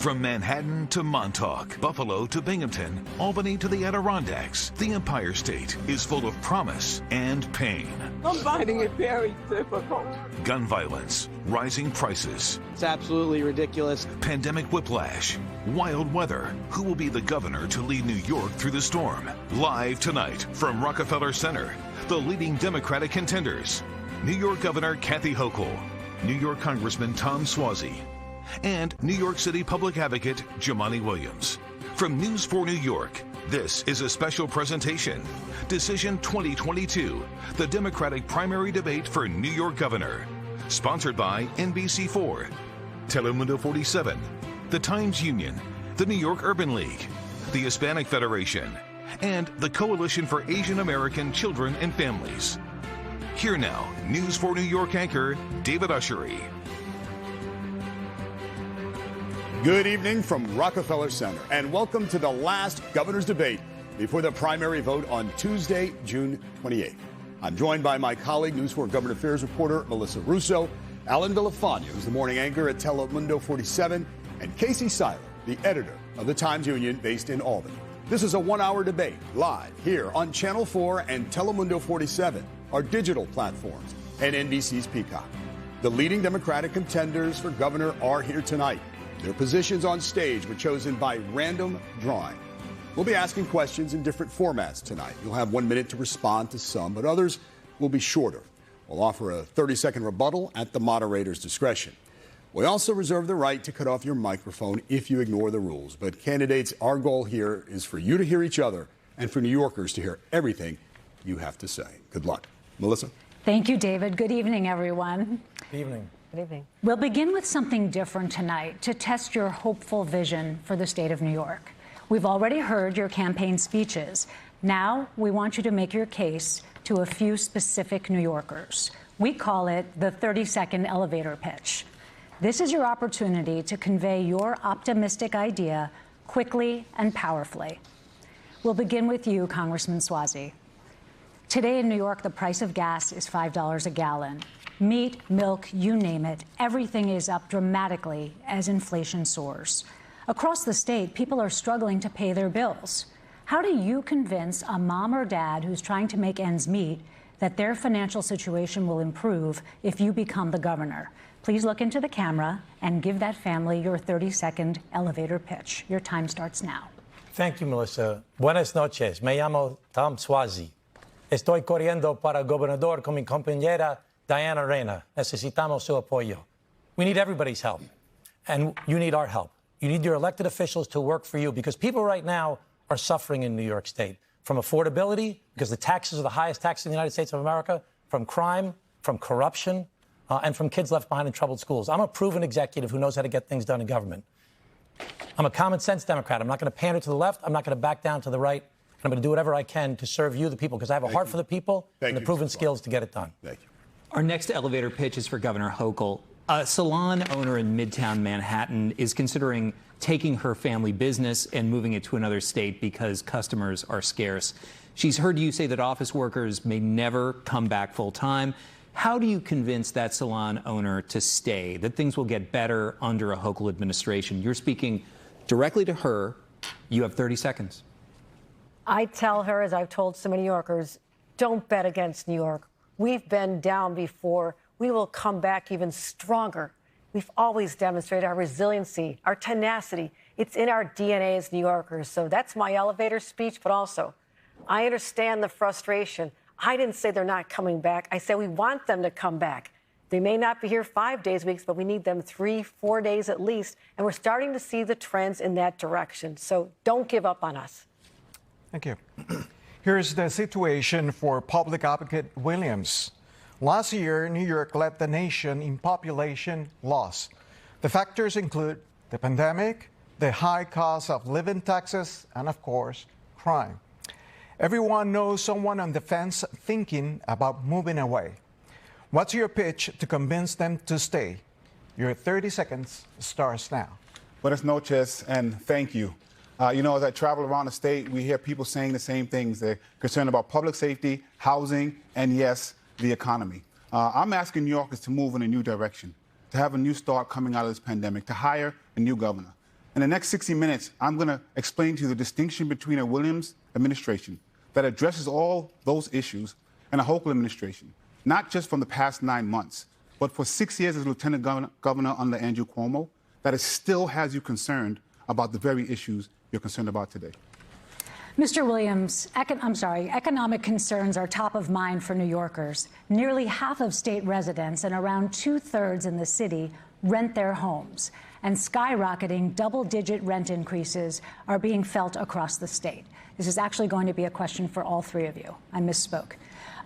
From Manhattan to Montauk, Buffalo to Binghamton, Albany to the Adirondacks, the Empire State is full of promise and pain. I'm finding it very difficult. Gun violence, rising prices. It's absolutely ridiculous. Pandemic whiplash, wild weather. Who will be the governor to lead New York through the storm? Live tonight from Rockefeller Center, the leading Democratic contenders. New York Governor Kathy Hochul, New York Congressman Tom Suozzi, and New York City Public Advocate Jumaane Williams. From News 4 New York, this is a special presentation. Decision 2022, the Democratic primary debate for New York Governor. Sponsored by NBC4, Telemundo 47, the Times Union, the New York Urban League, the Hispanic Federation, and the Coalition for Asian American Children and Families. Here now, News 4 New York anchor David Ushery. Good evening from Rockefeller Center, and welcome to the last governor's debate before the primary vote on Tuesday, June 28th. I'm joined by my colleague, News 4 Government Affairs reporter Melissa Russo, Alan Villafana, who's the morning anchor at Telemundo 47, and Casey Seiler, the editor of the Times Union based in Albany. This is a one-hour debate live here on Channel 4 and Telemundo 47, our digital platforms, and NBC's Peacock. The leading Democratic contenders for governor are here tonight. Their positions on stage were chosen by random drawing. We'll be asking questions in different formats tonight. You'll have 1 minute to respond to some, but others will be shorter. We'll offer a 30-second rebuttal at the moderator's discretion. We also reserve the right to cut off your microphone if you ignore the rules. But candidates, our goal here is for you to hear each other and for New Yorkers to hear everything you have to say. Good luck. Melissa? Thank you, David. Good evening, everyone. Good evening. Good evening. We'll begin with something different tonight to test your hopeful vision for the state of New York. We've already heard your campaign speeches. Now we want you to make your case to a few specific New Yorkers. We call it the 30-second elevator pitch. This is your opportunity to convey your optimistic idea quickly and powerfully. We'll begin with you, Congressman Suozzi. Today in New York, the price of gas is $5 a gallon. Meat, milk, you name it, everything is up dramatically as inflation soars. Across the state, people are struggling to pay their bills. How do you convince a mom or dad who's trying to make ends meet that their financial situation will improve if you become the governor? Please look into the camera and give that family your 30-second elevator pitch. Your time starts now. Thank you, Melissa. Buenas noches. Me llamo Tom Suozzi. Estoy corriendo para gobernador con mi compañera Diana Reina. Necesitamos su apoyo. We need everybody's help, and you need our help. You need your elected officials to work for you, because people right now are suffering in New York State from affordability, because the taxes are the highest taxes in the United States of America, from crime, from corruption, and from kids left behind in troubled schools. I'm a proven executive who knows how to get things done in government. I'm a common sense Democrat. I'm not going to pander to the left. I'm not going to back down to the right. And I'm going to do whatever I can to serve you, the people, because I have a heart for the people and the proven skills to get it done. Thank you. Our next elevator pitch is for Governor Hochul. A salon owner in Midtown Manhattan is considering taking her family business and moving it to another state because customers are scarce. She's heard you say that office workers may never come back full time. How do you convince that salon owner to stay, that things will get better under a Hochul administration? You're speaking directly to her. You have 30 seconds. I tell her, as I've told so many New Yorkers, don't bet against New York. We've been down before. We will come back even stronger. We've always demonstrated our resiliency, our tenacity. It's in our DNA as New Yorkers. So that's my elevator speech, but also I understand the frustration. I didn't say they're not coming back. I said we want them to come back. They may not be here 5 days a week, but we need them 3-4 days at least. And we're starting to see the trends in that direction. So don't give up on us. Thank you. Here's the situation for Public Advocate Williams. Last year, New York led the nation in population loss. The factors include the pandemic, the high cost of living taxes, and of course, crime. Everyone knows someone on the fence thinking about moving away. What's your pitch to convince them to stay? Your 30 seconds starts now. Buenas noches, and thank you. As I travel around the state, we hear people saying the same things. They're concerned about public safety, housing, and yes, the economy. I'm asking New Yorkers to move in a new direction, to have a new start coming out of this pandemic, to hire a new governor. In the next 60 minutes, I'm going to explain to you the distinction between a Williams administration that addresses all those issues and a Hochul administration, not just from the past 9 months, but for 6 years as lieutenant governor under Andrew Cuomo, that it still has you concerned about the very issues you're concerned about today. Mr. Williams, economic concerns are top of mind for New Yorkers. Nearly half of state residents and around 2/3 in the city rent their homes. And skyrocketing double-digit rent increases are being felt across the state. This is actually going to be a question for all three of you. I misspoke.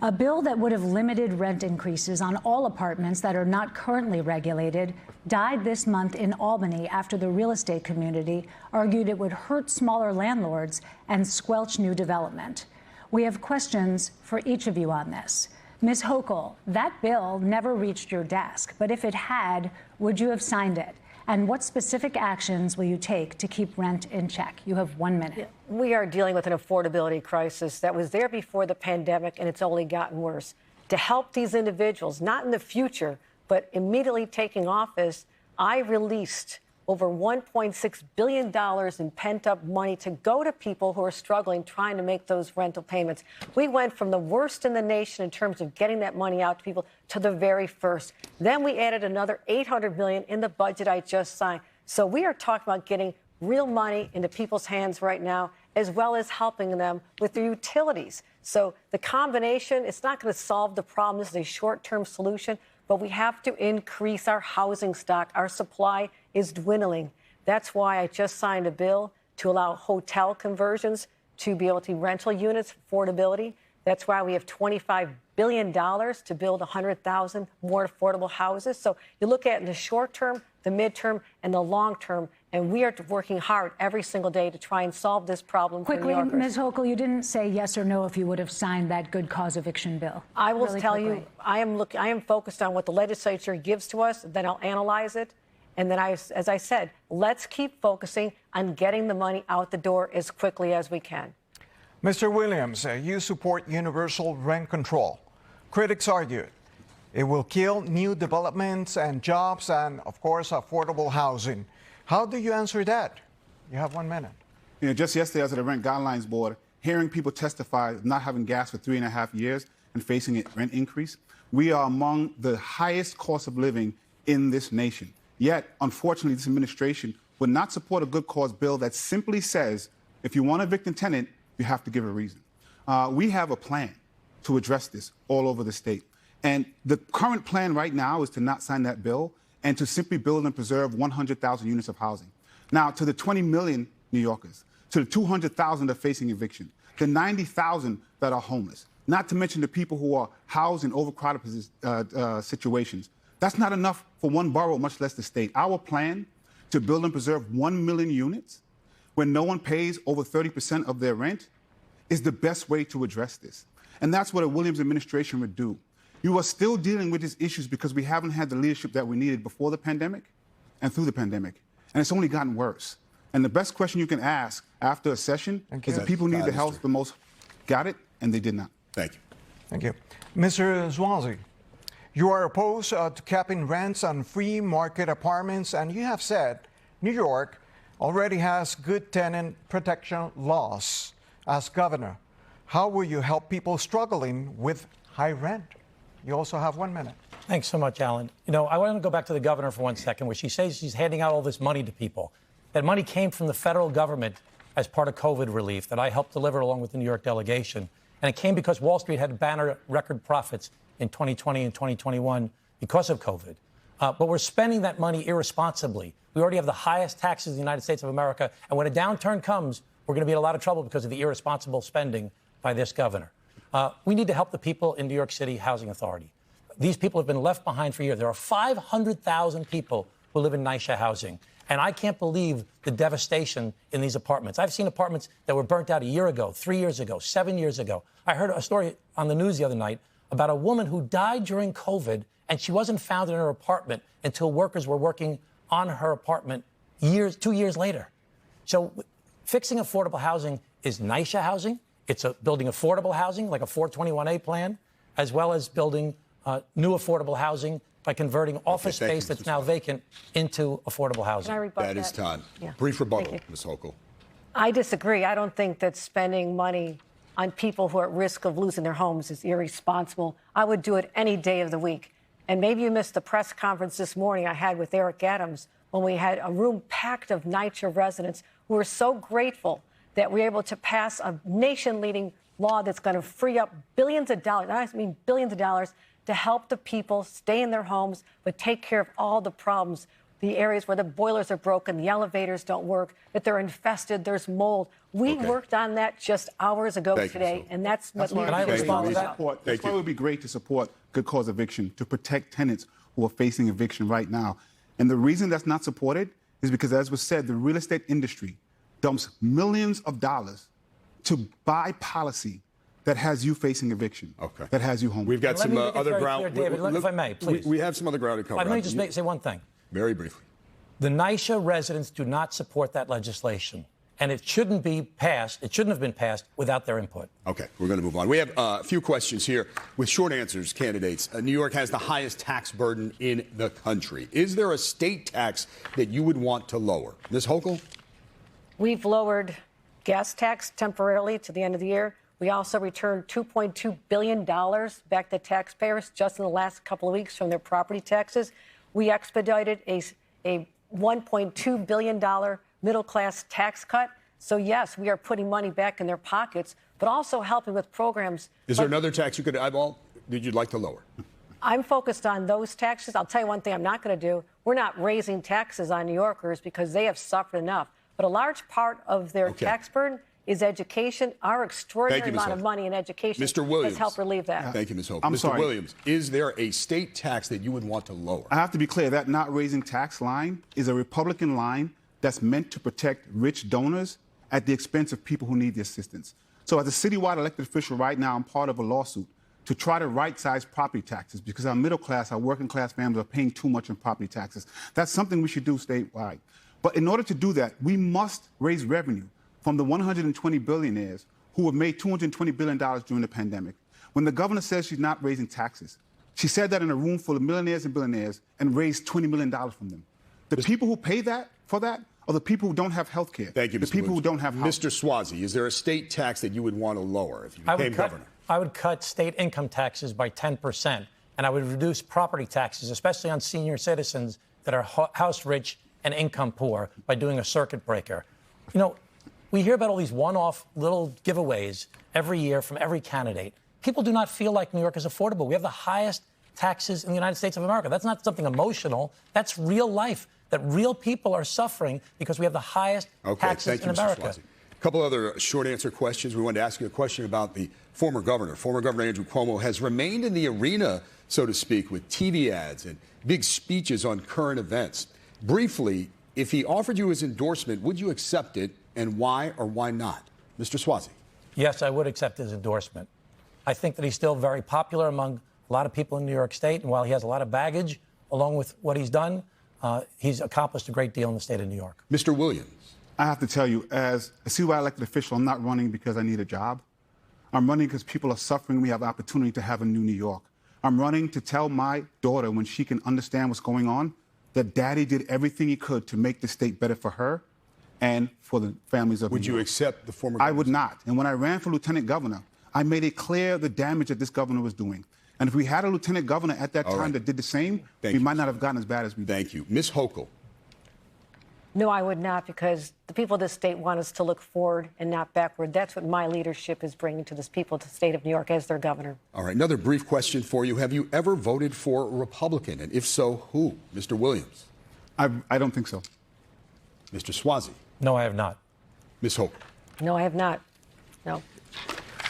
A bill that would have limited rent increases on all apartments that are not currently regulated died this month in Albany after the real estate community argued it would hurt smaller landlords and squelch new development. We have questions for each of you on this. Ms. Hochul, that bill never reached your desk, but if it had, would you have signed it? And what specific actions will you take to keep rent in check? You have 1 minute. We are dealing with an affordability crisis that was there before the pandemic, and it's only gotten worse. To help these individuals, not in the future, but immediately taking office, I released over $1.6 billion in pent-up money to go to people who are struggling, trying to make those rental payments. We went from the worst in the nation in terms of getting that money out to people to the very first. Then we added another $800 million in the budget I just signed. So we are talking about getting real money into people's hands right now, as well as helping them with their utilities. So the combination, it's not going to solve the problem. This is a short-term solution, but we have to increase our housing stock. Our supply is dwindling. That's why I just signed a bill to allow hotel conversions to be able to rental units, affordability. That's why we have $25 billion to build 100,000 more affordable houses. So you look at it in the short term, the midterm, and the long term, and we are working hard every single day to try and solve this problem for New Yorkers. Ms. Hochul, you didn't say yes or no if you would have signed that good cause eviction bill. I will tell you, I am focused on what the legislature gives to us, then I'll analyze it. And then, as I said, let's keep focusing on getting the money out the door as quickly as we can. Mr. Williams, you support universal rent control. Critics argue it will kill new developments and jobs and, of course, affordable housing. How do you answer that? You have 1 minute. Just yesterday, I was at the Rent Guidelines Board, hearing people testify of not having gas for 3.5 years and facing a rent increase. We are among the highest cost of living in this nation. Yet, unfortunately, this administration would not support a good cause bill that simply says, if you want to evict a tenant, you have to give a reason. We have a plan to address this all over the state. And the current plan right now is to not sign that bill and to simply build and preserve 100,000 units of housing. Now, to the 20 million New Yorkers, to the 200,000 that are facing eviction, the 90,000 that are homeless, not to mention the people who are housed in overcrowded situations. That's not enough for one borough, much less the state. Our plan to build and preserve 1 million units when no one pays over 30% of their rent is the best way to address this. And that's what a Williams administration would do. You are still dealing with these issues because we haven't had the leadership that we needed before the pandemic and through the pandemic. And it's only gotten worse. And the best question you can ask after a session is the people who need the help the most got it, and they did not. Thank you. Thank you. Mr. Suozzi, you are opposed to capping rents on free market apartments, and you have said New York already has good tenant protection laws. As governor, how will you help people struggling with high rent? You also have 1 minute. Thanks so much, Alan. I want to go back to the governor for 1 second, where she says she's handing out all this money to people. That money came from the federal government as part of COVID relief that I helped deliver along with the New York delegation. And it came because Wall Street had banner record profits in 2020 and 2021 because of COVID. But we're spending that money irresponsibly. We already have the highest taxes in the United States of America. And when a downturn comes, we're going to be in a lot of trouble because of the irresponsible spending by this governor. We need to help the people in New York City Housing Authority. These people have been left behind for years. There are 500,000 people who live in NYCHA housing. And I can't believe the devastation in these apartments. I've seen apartments that were burnt out a year ago, 3 years ago, 7 years ago. I heard a story on the news the other night about a woman who died during COVID, and she wasn't found in her apartment until workers were working on her apartment 2 years later. So fixing affordable housing is NYCHA housing. It's building affordable housing, like a 421A plan, as well as building new affordable housing by converting office space that's now vacant into affordable housing. Can I rebut That is time. Yeah. Brief rebuttal, Thank you. Ms. Hochul. I disagree. I don't think that spending money on people who are at risk of losing their homes is irresponsible. I would do it any day of the week. And maybe you missed the press conference this morning I had with Eric Adams when we had a room packed of NYCHA residents who were so grateful that we were able to pass a nation-leading law that's going to free up billions of dollars, I mean billions of dollars, to help the people stay in their homes, but take care of all the problems, the areas where the boilers are broken, the elevators don't work, that they're infested, there's mold. We worked on that just hours ago today, and that's what leaders respond to that. That's why it would be great to support good cause eviction, to protect tenants who are facing eviction right now. And the reason that's not supported is because, as was said, the real estate industry dumps millions of dollars to buy policy that has you facing eviction, that has you home. We've got some other ground. David, if I may, please. We have some other ground to cover. Let me just say one thing. Very briefly. The NYCHA residents do not support that legislation, and it shouldn't be passed. It shouldn't have been passed without their input. Okay, we're going to move on. We have a few questions here with short answers, candidates. New York has the highest tax burden in the country. Is there a state tax that you would want to lower? Ms. Hochul? We've lowered gas tax temporarily to the end of the year. We also returned $2.2 billion back to taxpayers just in the last couple of weeks from their property taxes. We expedited a $1.2 billion middle-class tax cut. So, yes, we are putting money back in their pockets, but also helping with programs. Is there another tax you could eyeball that you'd like to lower? I'm focused on those taxes. I'll tell you one thing I'm not going to do. We're not raising taxes on New Yorkers because they have suffered enough. But a large part of their tax burden is education. Our extraordinary amount of money in education has helped relieve that. Thank you, Ms. Hochul. I'm Mr. sorry. Williams, is there a state tax that you would want to lower? I have to be clear, that not raising tax line is a Republican line that's meant to protect rich donors at the expense of people who need the assistance. So as a citywide elected official right now, I'm part of a lawsuit to try to right-size property taxes because our middle class, our working class families are paying too much in property taxes. That's something we should do statewide. But in order to do that, we must raise revenue from the 120 billionaires who have made $220 billion during the pandemic. When the governor says she's not raising taxes, she said that in a room full of millionaires and billionaires and raised $20 million from them. The people who pay for that are the people who don't have health care. Thank you, Mr. The people who don't have health. Mr. Suozzi, is there a state tax that you would want to lower if you became governor? I would cut state income taxes by 10%, and I would reduce property taxes, especially on senior citizens that are house rich and income poor, by doing a circuit breaker. You know, we hear about all these one-off little giveaways every year from every candidate. People do not feel like New York is affordable. We have the highest taxes in the United States of America. That's not something emotional. That's real life, that real people are suffering because we have the highest taxes in America. Mr. Suozzi. A couple other short answer questions. We wanted to ask you a question about the former governor. Former Governor Andrew Cuomo has remained in the arena, so to speak, with TV ads and big speeches on current events. Briefly, if he offered you his endorsement, would you accept it, and why or why not? Mr. Suozzi. Yes, I would accept his endorsement. I think that he's still very popular among a lot of people in New York State, and while he has a lot of baggage along with what he's done, he's accomplished a great deal in the state of New York. Mr. Williams. I have to tell you, as a citywide elected official, I'm not running because I need a job. I'm running because people are suffering. We have the opportunity to have a new New York. I'm running to tell my daughter, when she can understand what's going on, that Daddy did everything he could to make the state better for her and for the families of New York. Would you accept the former governor? I would not. And when I ran for lieutenant governor, I made it clear the damage that this governor was doing. And if we had a lieutenant governor at that time that did the same, we might not have gotten as bad as we did. Thank you. Ms. Hochul. No, I would not, because the people of this state want us to look forward and not backward. That's what my leadership is bringing to this people, to the state of New York, as their governor. All right, another brief question for you. Have you ever voted for a Republican? And if so, who? Mr. Williams. I don't think so. Mr. Suozzi. No, I have not. Ms. Hochul. No, I have not. No.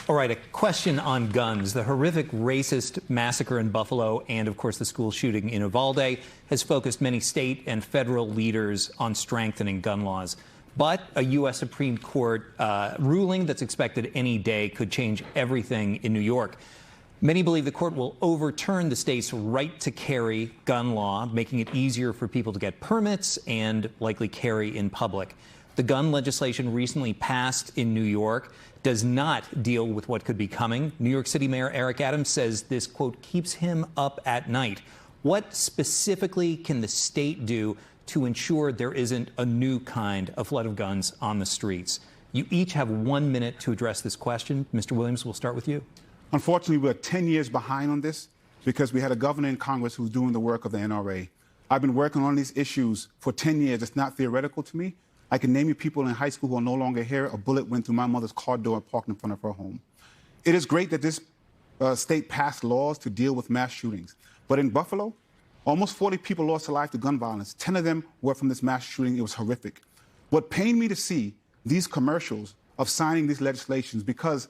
All right, a question on guns. The horrific racist massacre in Buffalo and, of course, the school shooting in Uvalde has focused many state and federal leaders on strengthening gun laws. But a U.S. Supreme Court ruling that's expected any day could change everything in New York. Many believe the court will overturn the state's right to carry gun law, making it easier for people to get permits and likely carry in public. The gun legislation recently passed in New York does not deal with what could be coming. New York City Mayor Eric Adams says this, quote, keeps him up at night. What specifically can the state do to ensure there isn't a new kind of flood of guns on the streets? You each have 1 minute to address this question. Mr. Williams, we'll start with you. Unfortunately, we're 10 years behind on this because we had a governor in Congress who's doing the work of the NRA. I've been working on these issues for 10 years. It's not theoretical to me. I can name you people in high school who are no longer here. A bullet went through my mother's car door and parked in front of her home. It is great that this state passed laws to deal with mass shootings. But in Buffalo, almost 40 people lost their life to gun violence. 10 of them were from this mass shooting. It was horrific. What pained me to see these commercials of signing these legislations, because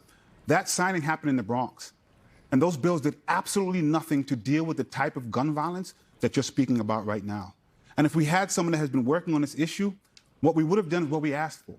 that signing happened in the Bronx. And those bills did absolutely nothing to deal with the type of gun violence that you're speaking about right now. And if we had someone that has been working on this issue, what we would have done is what we asked for.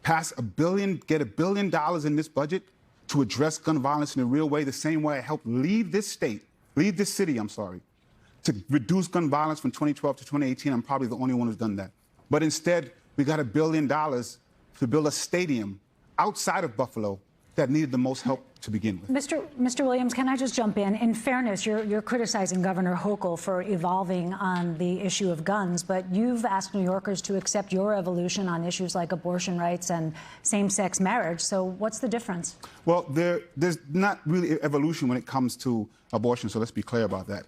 Get $1 billion in this budget to address gun violence in a real way, the same way I helped lead this city, to reduce gun violence from 2012 to 2018. I'm probably the only one who's done that. But instead, we got $1 billion to build a stadium outside of Buffalo that needed the most help to begin with. Mr. Williams, can I just jump in? In fairness, you're criticizing Governor Hochul for evolving on the issue of guns, but you've asked New Yorkers to accept your evolution on issues like abortion rights and same-sex marriage. So what's the difference? Well, there's not really evolution when it comes to abortion, so let's be clear about that.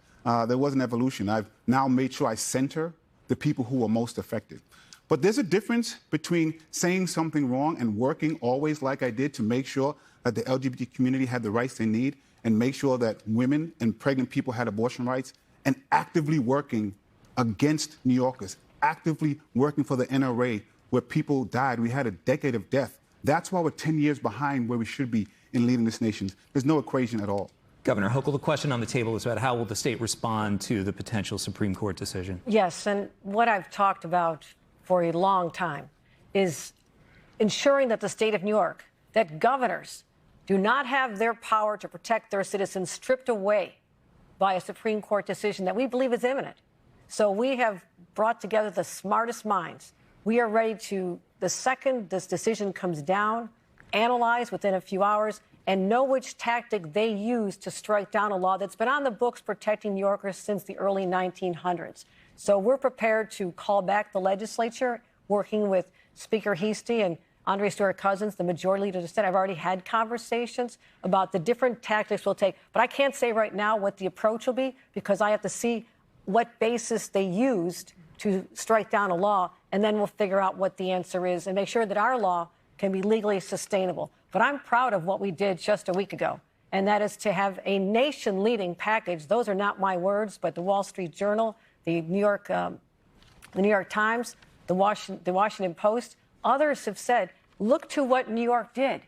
There was an evolution. I've now made sure I center the people who are most affected. But there's a difference between saying something wrong and working always like I did to make sure that the LGBT community had the rights they need and make sure that women and pregnant people had abortion rights, and actively working against New Yorkers, actively working for the NRA where people died. We had a decade of death. That's why we're 10 years behind where we should be in leading this nation. There's no equation at all. Governor Hochul, the question on the table is about how will the state respond to the potential Supreme Court decision? Yes, and what I've talked about for a long time is ensuring that the state of New York, that governors do not have their power to protect their citizens stripped away by a Supreme Court decision that we believe is imminent. So we have brought together the smartest minds. We are ready to, the second this decision comes down, analyze within a few hours and know which tactic they use to strike down a law that's been on the books protecting New Yorkers since the early 1900s. So we're prepared to call back the legislature, working with Speaker Heastie and Andre Stewart-Cousins, the majority leader of the Senate. I've already had conversations about the different tactics we'll take. But I can't say right now what the approach will be because I have to see what basis they used to strike down a law, and then we'll figure out what the answer is and make sure that our law can be legally sustainable. But I'm proud of what we did just a week ago, and that is to have a nation-leading package. Those are not my words, but the Wall Street Journal, the New York Times, the Washington Post, others have said, look to what New York did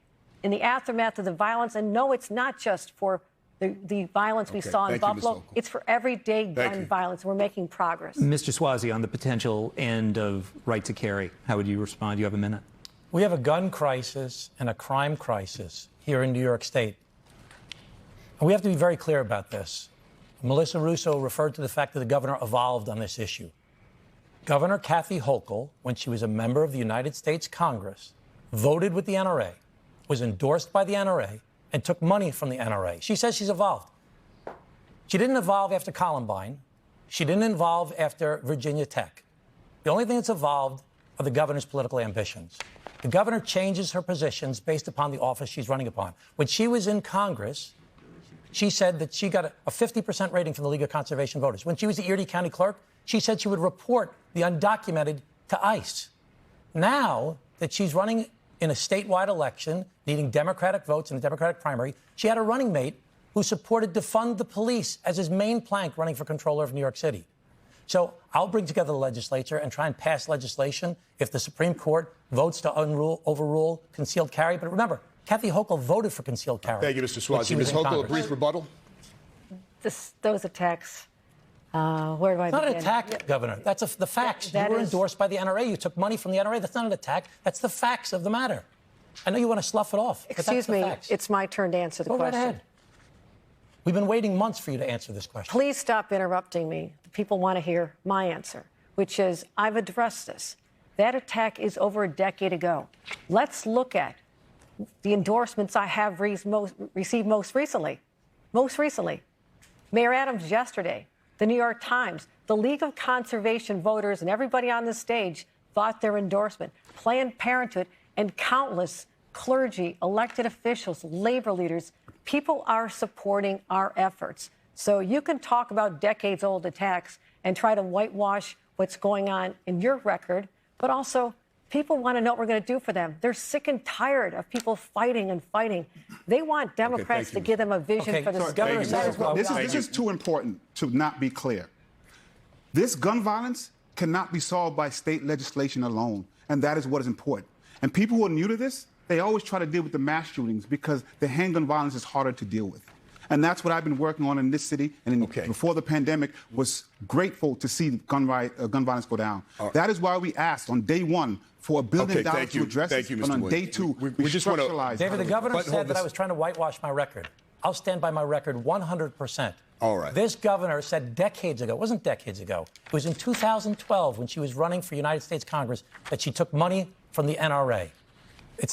in the aftermath of the violence. And no, it's not just for the violence we saw in Buffalo. It's for everyday gun violence. We're making progress. Mr. Suozzi, on the potential end of right to carry, how would you respond? You have a minute. We have a gun crisis and a crime crisis here in New York State. And we have to be very clear about this. Melissa Russo referred to the fact that the governor evolved on this issue. Governor Kathy Hochul, when she was a member of the United States Congress, voted with the NRA, was endorsed by the NRA, and took money from the NRA. She says she's evolved. She didn't evolve after Columbine. She didn't evolve after Virginia Tech. The only thing that's evolved are the governor's political ambitions. The governor changes her positions based upon the office she's running upon. When she was in Congress, she said that she got a 50% rating from the League of Conservation Voters. When she was the Erie County clerk, she said she would report the undocumented to ICE. Now that she's running in a statewide election, needing Democratic votes in a Democratic primary, she had a running mate who supported defund the police as his main plank running for controller of New York City. So I'll bring together the legislature and try and pass legislation if the Supreme Court votes to overrule concealed carry. But remember, Kathy Hochul voted for concealed carry. Thank you, Mr. Suozzi. Ms. Hochul, a brief rebuttal? Those attacks, where do I begin? It's not an attack, Governor. That's the facts. You were endorsed by the NRA. You took money from the NRA. That's not an attack. That's the facts of the matter. I know you want to slough it off. Excuse me. It's my turn to answer the question. Go right ahead. We've been waiting months for you to answer this question. Please stop interrupting me. People want to hear my answer, which is I've addressed this. That attack is over a decade ago. Let's look at the endorsements I have received most recently. Mayor Adams yesterday the New York Times, the League of Conservation Voters, and everybody on this stage thought their endorsement, Planned Parenthood, and countless clergy, elected officials, labor leaders, people are supporting our efforts. So you can talk about decades-old attacks and try to whitewash what's going on in your record, but also people want to know what we're going to do for them. They're sick and tired of people fighting and fighting. They want Democrats to give them a vision for this governor. This is too important to not be clear. This gun violence cannot be solved by state legislation alone, and that is what is important. And people who are new to this, they always try to deal with the mass shootings because the handgun violence is harder to deal with. And that's what I've been working on in this city. And before the pandemic, was grateful to see gun violence go down. Right. That is why we asked on day one for $1 billion to address it. And on day two, we just structuralized. David, the governor said that I was trying to whitewash my record. I'll stand by my record 100%. All right. This governor said decades ago, it wasn't decades ago, it was in 2012 when she was running for United States Congress that she took money from the NRA.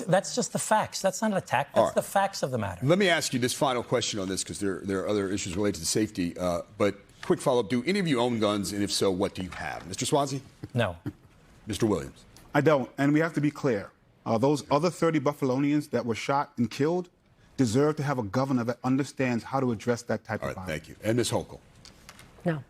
That's just the facts. That's not an attack. That's the facts of the matter. Let me ask you this final question on this, because there are other issues related to safety. But quick follow-up, do any of you own guns? And if so, what do you have? Mr. Suozzi? No. Mr. Williams? I don't. And we have to be clear. Those other 30 Buffalonians that were shot and killed deserve to have a governor that understands how to address that type of violence. Thank you. And Ms. Hochul? No.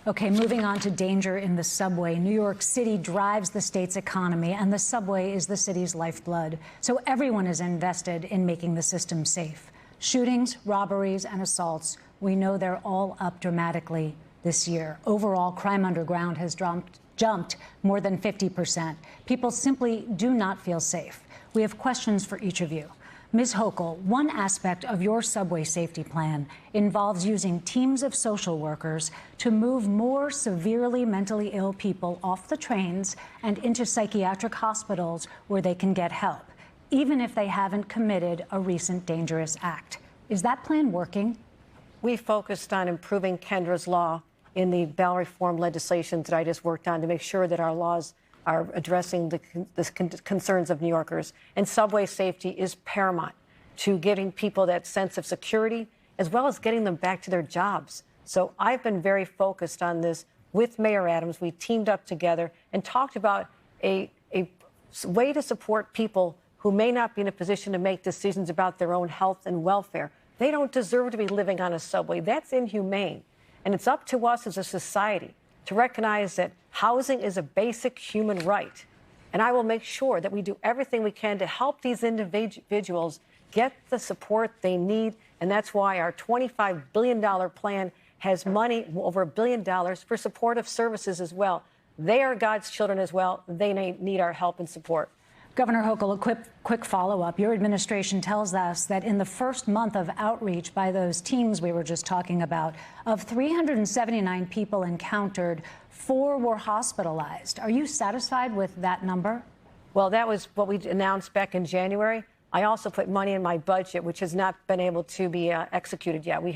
Okay, moving on to danger in the subway. New York City drives the state's economy, and the subway is the city's lifeblood. So everyone is invested in making the system safe. Shootings, robberies, and assaults, we know they're all up dramatically this year. Overall, crime underground has jumped more than 50%. People simply do not feel safe. We have questions for each of you. Ms. Hochul, one aspect of your subway safety plan involves using teams of social workers to move more severely mentally ill people off the trains and into psychiatric hospitals where they can get help, even if they haven't committed a recent dangerous act. Is that plan working? We focused on improving Kendra's law in the bail reform legislation that I just worked on to make sure that our laws are addressing the concerns of New Yorkers. And subway safety is paramount to getting people that sense of security, as well as getting them back to their jobs. So I've been very focused on this with Mayor Adams. We teamed up together and talked about a way to support people who may not be in a position to make decisions about their own health and welfare. They don't deserve to be living on a subway. That's inhumane. And it's up to us as a society to recognize that housing is a basic human right. And I will make sure that we do everything we can to help these individuals get the support they need. And that's why our $25 billion plan has money, over $1 billion, for supportive services as well. They are God's children as well. They need our help and support. Governor Hochul, a quick follow-up. Your administration tells us that in the first month of outreach by those teams we were just talking about, of 379 people encountered, 4 were hospitalized. Are you satisfied with that number? Well, that was what we announced back in January. I also put money in my budget, which has not been able to be executed yet. We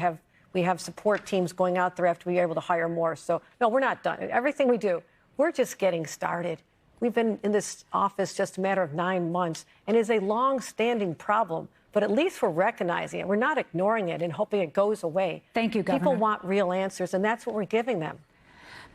have support teams going out there after we are able to hire more. So, no, we're not done. Everything we do, we're just getting started. We've been in this office just a matter of 9 months, and it's a long-standing problem. But at least we're recognizing it. We're not ignoring it and hoping it goes away. Thank you, Governor. People want real answers, and that's what we're giving them.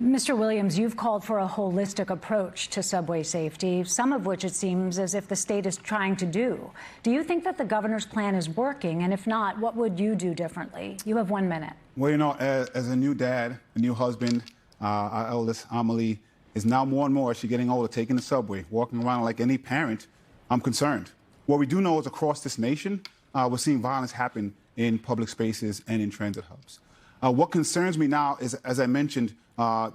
Mr. Williams, you've called for a holistic approach to subway safety, some of which it seems as if the state is trying to do. Do you think that the governor's plan is working? And if not, what would you do differently? You have 1 minute. Well, you know, as a new dad, a new husband, our eldest, Amelie, is now more and more, as she's getting older, taking the subway, walking around like any parent. I'm concerned. What we do know is across this nation, we're seeing violence happen in public spaces and in transit hubs. What concerns me now is, as I mentioned,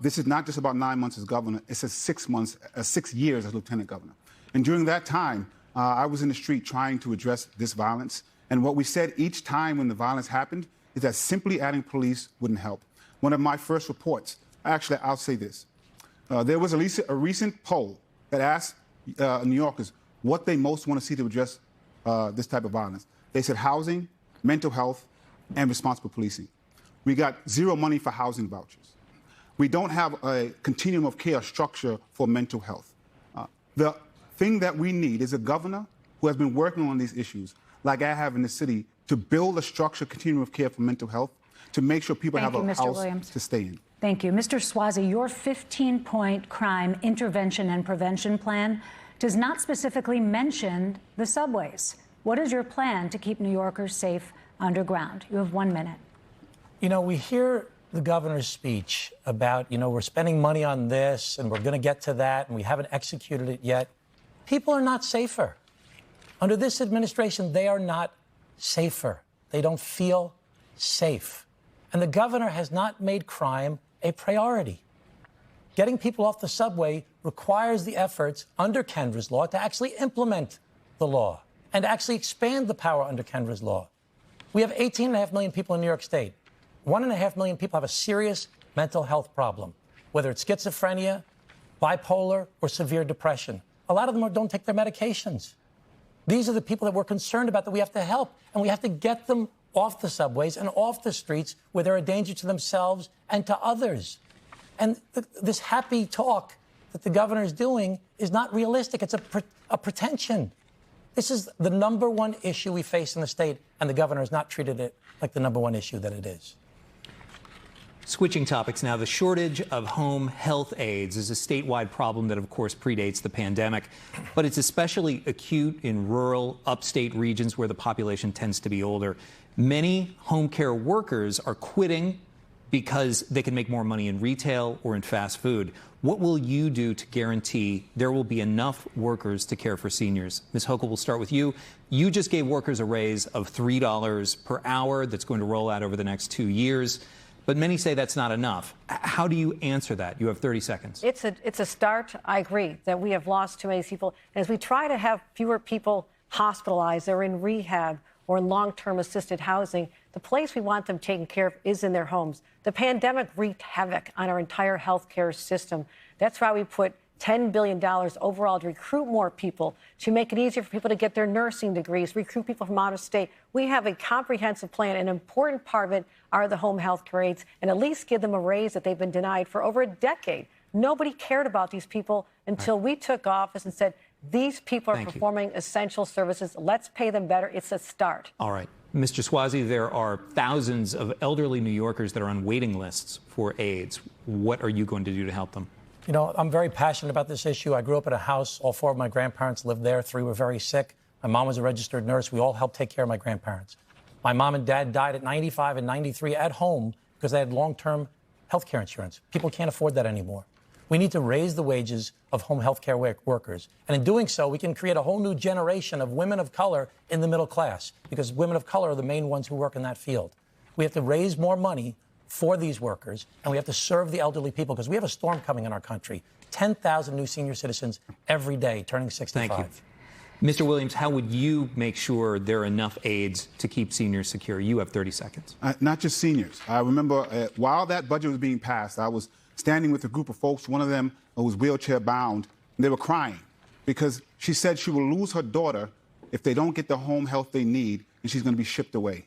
this is not just about 9 months as governor. It's 6 years as lieutenant governor. And during that time, I was in the street trying to address this violence. And what we said each time when the violence happened is that simply adding police wouldn't help. One of my first reports, actually, I'll say this. There was a recent poll that asked New Yorkers what they most want to see to address this type of violence. They said housing, mental health, and responsible policing. We got zero money for housing vouchers. We don't have a continuum of care structure for mental health. The thing that we need is a governor who has been working on these issues, like I have in the city, to build a structured continuum of care for mental health. to make sure people have a Mr. house Williams. to stay in. Thank you. Mr. Suozzi, your 15-point crime intervention and prevention plan does not specifically mention the subways. What is your plan to keep New Yorkers safe underground? You have 1 minute. You know, we hear the governor's speech about, we're spending money on this and we're going to get to that and we haven't executed it yet. People are not safer. Under this administration, they are not safer. They don't feel safe. And the governor has not made crime a priority. Getting people off the subway requires the efforts under Kendra's law to actually implement the law and actually expand the power under Kendra's law. We have 18.5 million people in New York State. 1.5 million people have a serious mental health problem, whether it's schizophrenia, bipolar, or severe depression. A lot of them don't take their medications. These are the people that we're concerned about that we have to help, and we have to get them off the subways and off the streets where they're a danger to themselves and to others. And this happy talk that the governor is doing is not realistic. It's a pretension. This is the number one issue we face in the state, and the governor has not treated it like the number one issue that it is. Switching topics now, the shortage of home health aides is a statewide problem that, of course, predates the pandemic, but it's especially acute in rural, upstate regions where the population tends to be older. Many home care workers are quitting because they can make more money in retail or in fast food. What will you do to guarantee there will be enough workers to care for seniors? Ms. Hochul, we'll start with you. You just gave workers a raise of $3 per hour that's going to roll out over the next 2 years. But many say that's not enough. How do you answer that? You have 30 seconds. It's a start. I agree that we have lost too many people. And as we try to have fewer people hospitalized or in rehab or in long-term assisted housing, the place we want them taken care of is in their homes. The pandemic wreaked havoc on our entire healthcare system. That's why we put $10 billion overall to recruit more people, to make it easier for people to get their nursing degrees, recruit people from out of state. We have a comprehensive plan. An important part of it are the home health care aides, and at least give them a raise that they've been denied for over a decade. Nobody cared about these people until we took office and said, these people are performing essential services. Let's pay them better. It's a start. All right. Mr. Suozzi, there are thousands of elderly New Yorkers that are on waiting lists for aides. What are you going to do to help them? You know, I'm very passionate about this issue. I grew up in a house. All 4 of my grandparents lived there. 3 were very sick. My mom was a registered nurse. We all helped take care of my grandparents. My mom and dad died at 95 and 93 at home because they had long-term health care insurance. People can't afford that anymore. We need to raise the wages of home health care workers. And in doing so, we can create a whole new generation of women of color in the middle class, because women of color are the main ones who work in that field. We have to raise more money for these workers, and we have to serve the elderly people, because we have a storm coming in our country. 10,000 new senior citizens every day turning 65. Thank you. Mr. Williams, how would you make sure there are enough aides to keep seniors secure? You have 30 seconds. Not just seniors. I remember while that budget was being passed, I was standing with a group of folks. One of them was wheelchair bound, and they were crying because she said she will lose her daughter if they don't get the home health they need, and she's going to be shipped away.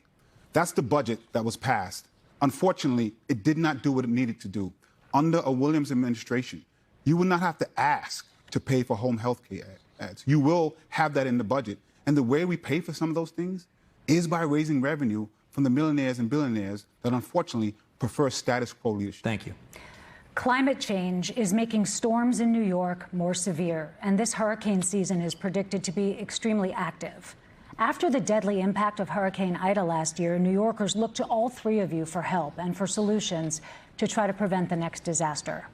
That's the budget that was passed. Unfortunately, it did not do what it needed to do. Under a Williams administration, you will not have to ask to pay for home health care ads. You will have that in the budget. And the way we pay for some of those things is by raising revenue from the millionaires and billionaires that unfortunately prefer status quo leadership. Thank you. Climate change is making storms in New York more severe, and this hurricane season is predicted to be extremely active. After the deadly impact of Hurricane Ida last year, New Yorkers look to all 3 of you for help and for solutions to try to prevent the next disaster.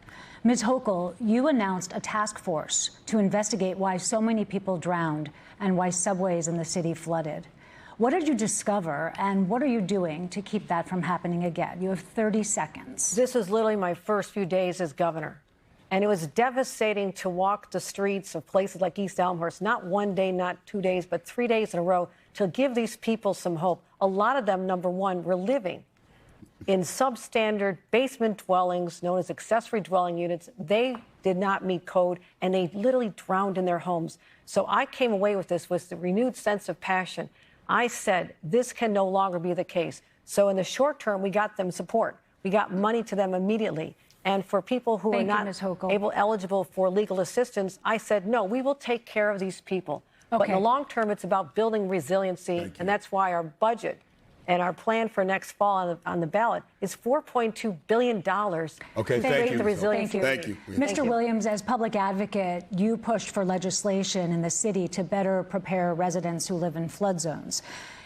Ms. Hochul, you announced a task force to investigate why so many people drowned and why subways in the city flooded. What did you discover, and what are you doing to keep that from happening again? You have 30 seconds. This is literally my first few days as governor. And it was devastating to walk the streets of places like East Elmhurst, not 1 day, not 2 days, but 3 days in a row, to give these people some hope. A lot of them, number one, were living in substandard basement dwellings known as accessory dwelling units. They did not meet code, and they literally drowned in their homes. So I came away with this with a renewed sense of passion. I said, this can no longer be the case. So in the short term, we got them support. We got money to them immediately. And for people who are not eligible for legal assistance, I said, no, we will take care of these people. Okay. But in the long term, it's about building resiliency, and that's why our budget And our plan for next fall on the ballot is $4.2 billion. Okay, thank you. The resiliency. Thank you. Mr. Williams, as public advocate, you pushed for legislation in the city to better prepare residents who live in flood zones.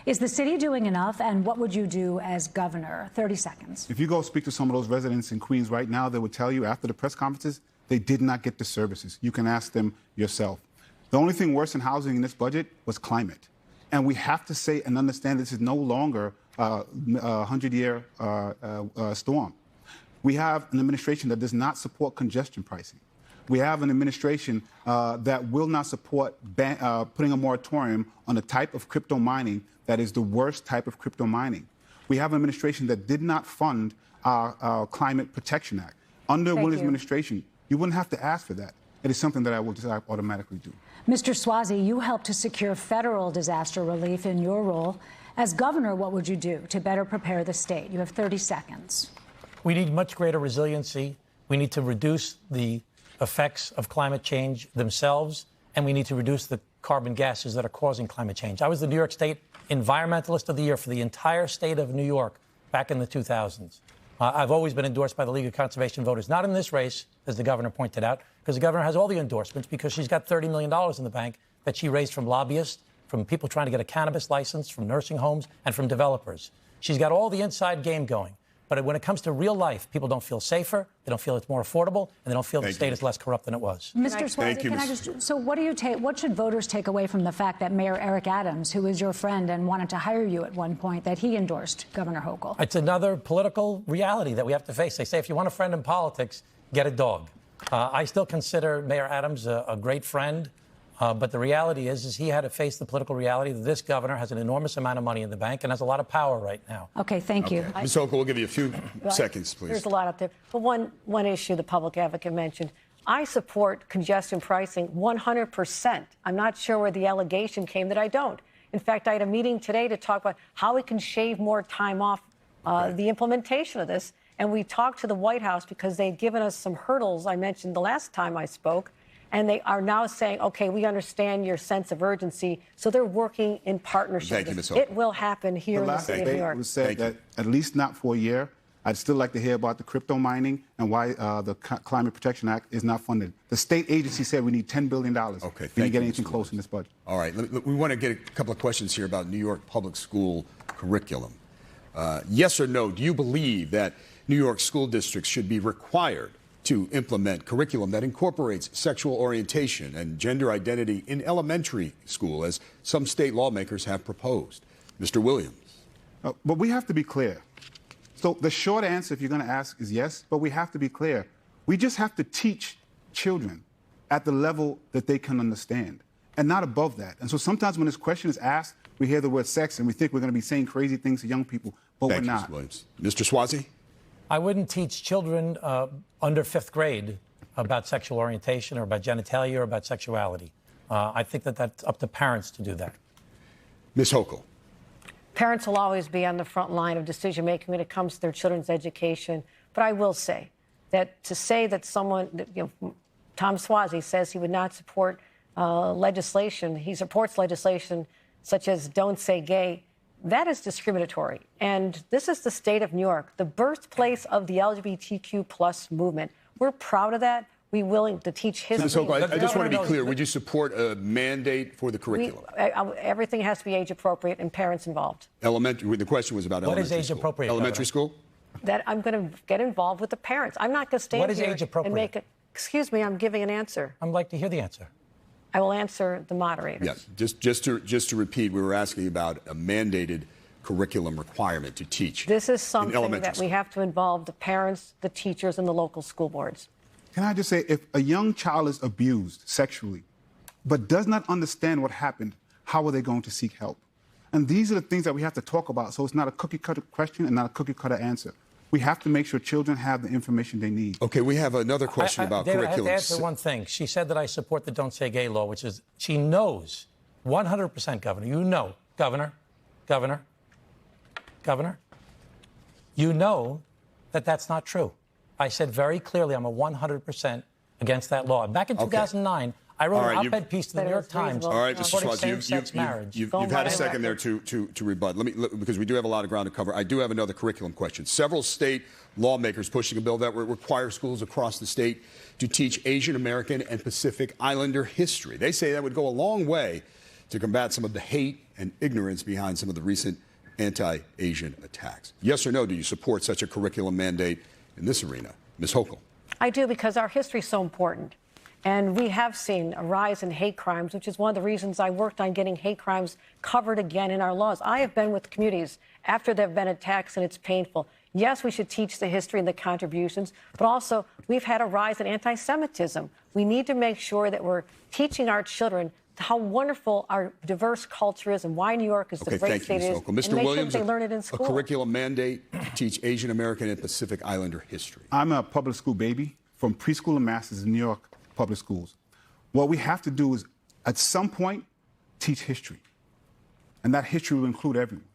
Is the city doing enough, and what would you do as governor? 30 seconds. If you go speak to some of those residents in Queens right now, they would tell you after the press conferences, they did not get the services. You can ask them yourself. The only thing worse than housing in this budget was climate. And we have to say and understand this is no longer a 100-year storm. We have an administration that does not support congestion pricing. We have an administration that will not support putting a moratorium on the type of crypto mining that is the worst type of crypto mining. We have an administration that did not fund our Climate Protection Act. Under Williams' administration, you wouldn't have to ask for that. It is something that I will just automatically do. Mr. Suozzi, you helped to secure federal disaster relief in your role. As governor, what would you do to better prepare the state? You have 30 seconds. We need much greater resiliency. We need to reduce the effects of climate change themselves, and we need to reduce the carbon gases that are causing climate change. I was the New York State Environmentalist of the Year for the entire state of New York back in the 2000s. I've always been endorsed by the League of Conservation Voters, not in this race, as the governor pointed out, because the governor has all the endorsements because she's got $30 million in the bank that she raised from lobbyists, from people trying to get a cannabis license, from nursing homes, and from developers. She's got all the inside game going. But when it comes to real life, people don't feel safer, they don't feel it's more affordable, and they don't feel the state is less corrupt than it was. Mr. Suozzi, so what should voters take away from the fact that Mayor Eric Adams, who is your friend and wanted to hire you at one point, that he endorsed Governor Hochul? It's another political reality that we have to face. They say if you want a friend in politics, get a dog. I still consider Mayor Adams a great friend. But the reality is he had to face the political reality that this governor has an enormous amount of money in the bank and has a lot of power right now. Okay, thank you. Ms. Hochul, we'll give you a few seconds, please. There's a lot up there. But one issue the public advocate mentioned, I support congestion pricing 100%. I'm not sure where the allegation came that I don't. In fact, I had a meeting today to talk about how we can shave more time off the implementation of this. And we talked to the White House because they've given us some hurdles I mentioned the last time I spoke. And they are now saying, OK, we understand your sense of urgency. So they're working in partnership. Thank you, Ms. Hochul. It will happen here in the state of New York. It was said that at least not for a year. I'd still like to hear about the crypto mining and why the Climate Protection Act is not funded. The state agency said we need $10 billion. Okay, we didn't get anything close in this budget. All right, we want to get a couple of questions here about New York public school curriculum. Yes or no, do you believe that New York school districts should be required to implement curriculum that incorporates sexual orientation and gender identity in elementary school, as some state lawmakers have proposed? Mr. Williams. But we have to be clear. So the short answer, if you're going to ask, is yes, but we have to be clear. We just have to teach children at the level that they can understand and not above that. And so sometimes when this question is asked, we hear the word sex and we think we're going to be saying crazy things to young people, but we're not. Mr. Williams. Mr. Suozzi? I wouldn't teach children under 5th grade about sexual orientation or about genitalia or about sexuality. I think that that's up to parents to do that. Ms. Hochul. Parents will always be on the front line of decision-making when it comes to their children's education. But I will say that to say that someone, Tom Suozzi says he would not support legislation, he supports legislation such as Don't Say Gay, that is discriminatory. And this is the state of New York, the birthplace of the LGBTQ plus movement. We're proud of that. We're willing to teach history. Ms. Hochul, I just want to be clear. Would you support a mandate for the curriculum? Everything has to be age appropriate and parents involved. Elementary. The question was about elementary school. What is age appropriate? Elementary school? That I'm going to get involved with the parents. I'm not going to stand here and make it. Excuse me, I'm giving an answer. I'd like to hear the answer. I will answer the moderators. Yes, just to repeat, we were asking about a mandated curriculum requirement to teach. This is something that we have to involve the parents, the teachers, and the local school boards. Can I just say, if a young child is abused sexually, but does not understand what happened, how are they going to seek help? And these are the things that we have to talk about, so it's not a cookie-cutter question and not a cookie-cutter answer. We have to make sure children have the information they need. Okay, we have another question about David, curriculum. I have to answer one thing. She said that I support the Don't Say Gay law, which is she knows 100%, Governor. You know, Governor, you know that that's not true. I said very clearly I'm a 100% against that law. Back in 2009, I wrote All an right, op-ed piece to the New York Times. All right, Mr. supporting Suozzi, same-sex marriage. you've had a second there to rebut. Because we do have a lot of ground to cover. I do have another curriculum question. Several state lawmakers pushing a bill that would require schools across the state to teach Asian American and Pacific Islander history. They say that would go a long way to combat some of the hate and ignorance behind some of the recent anti-Asian attacks. Yes or no, do you support such a curriculum mandate in this arena? Ms. Hochul. I do, because our history is so important. And we have seen a rise in hate crimes, which is one of the reasons I worked on getting hate crimes covered again in our laws. I have been with communities after there have been attacks, and it's painful. Yes, we should teach the history and the contributions, but also we've had a rise in anti-Semitism. We need to make sure that we're teaching our children how wonderful our diverse culture is and why New York is the great state it is. Mr. Williams, they learn it in school. A curriculum mandate to teach Asian American and Pacific Islander history. I'm a public school baby from preschool and masters in New York public schools. What we have to do is, at some point, teach history. And that history will include everyone.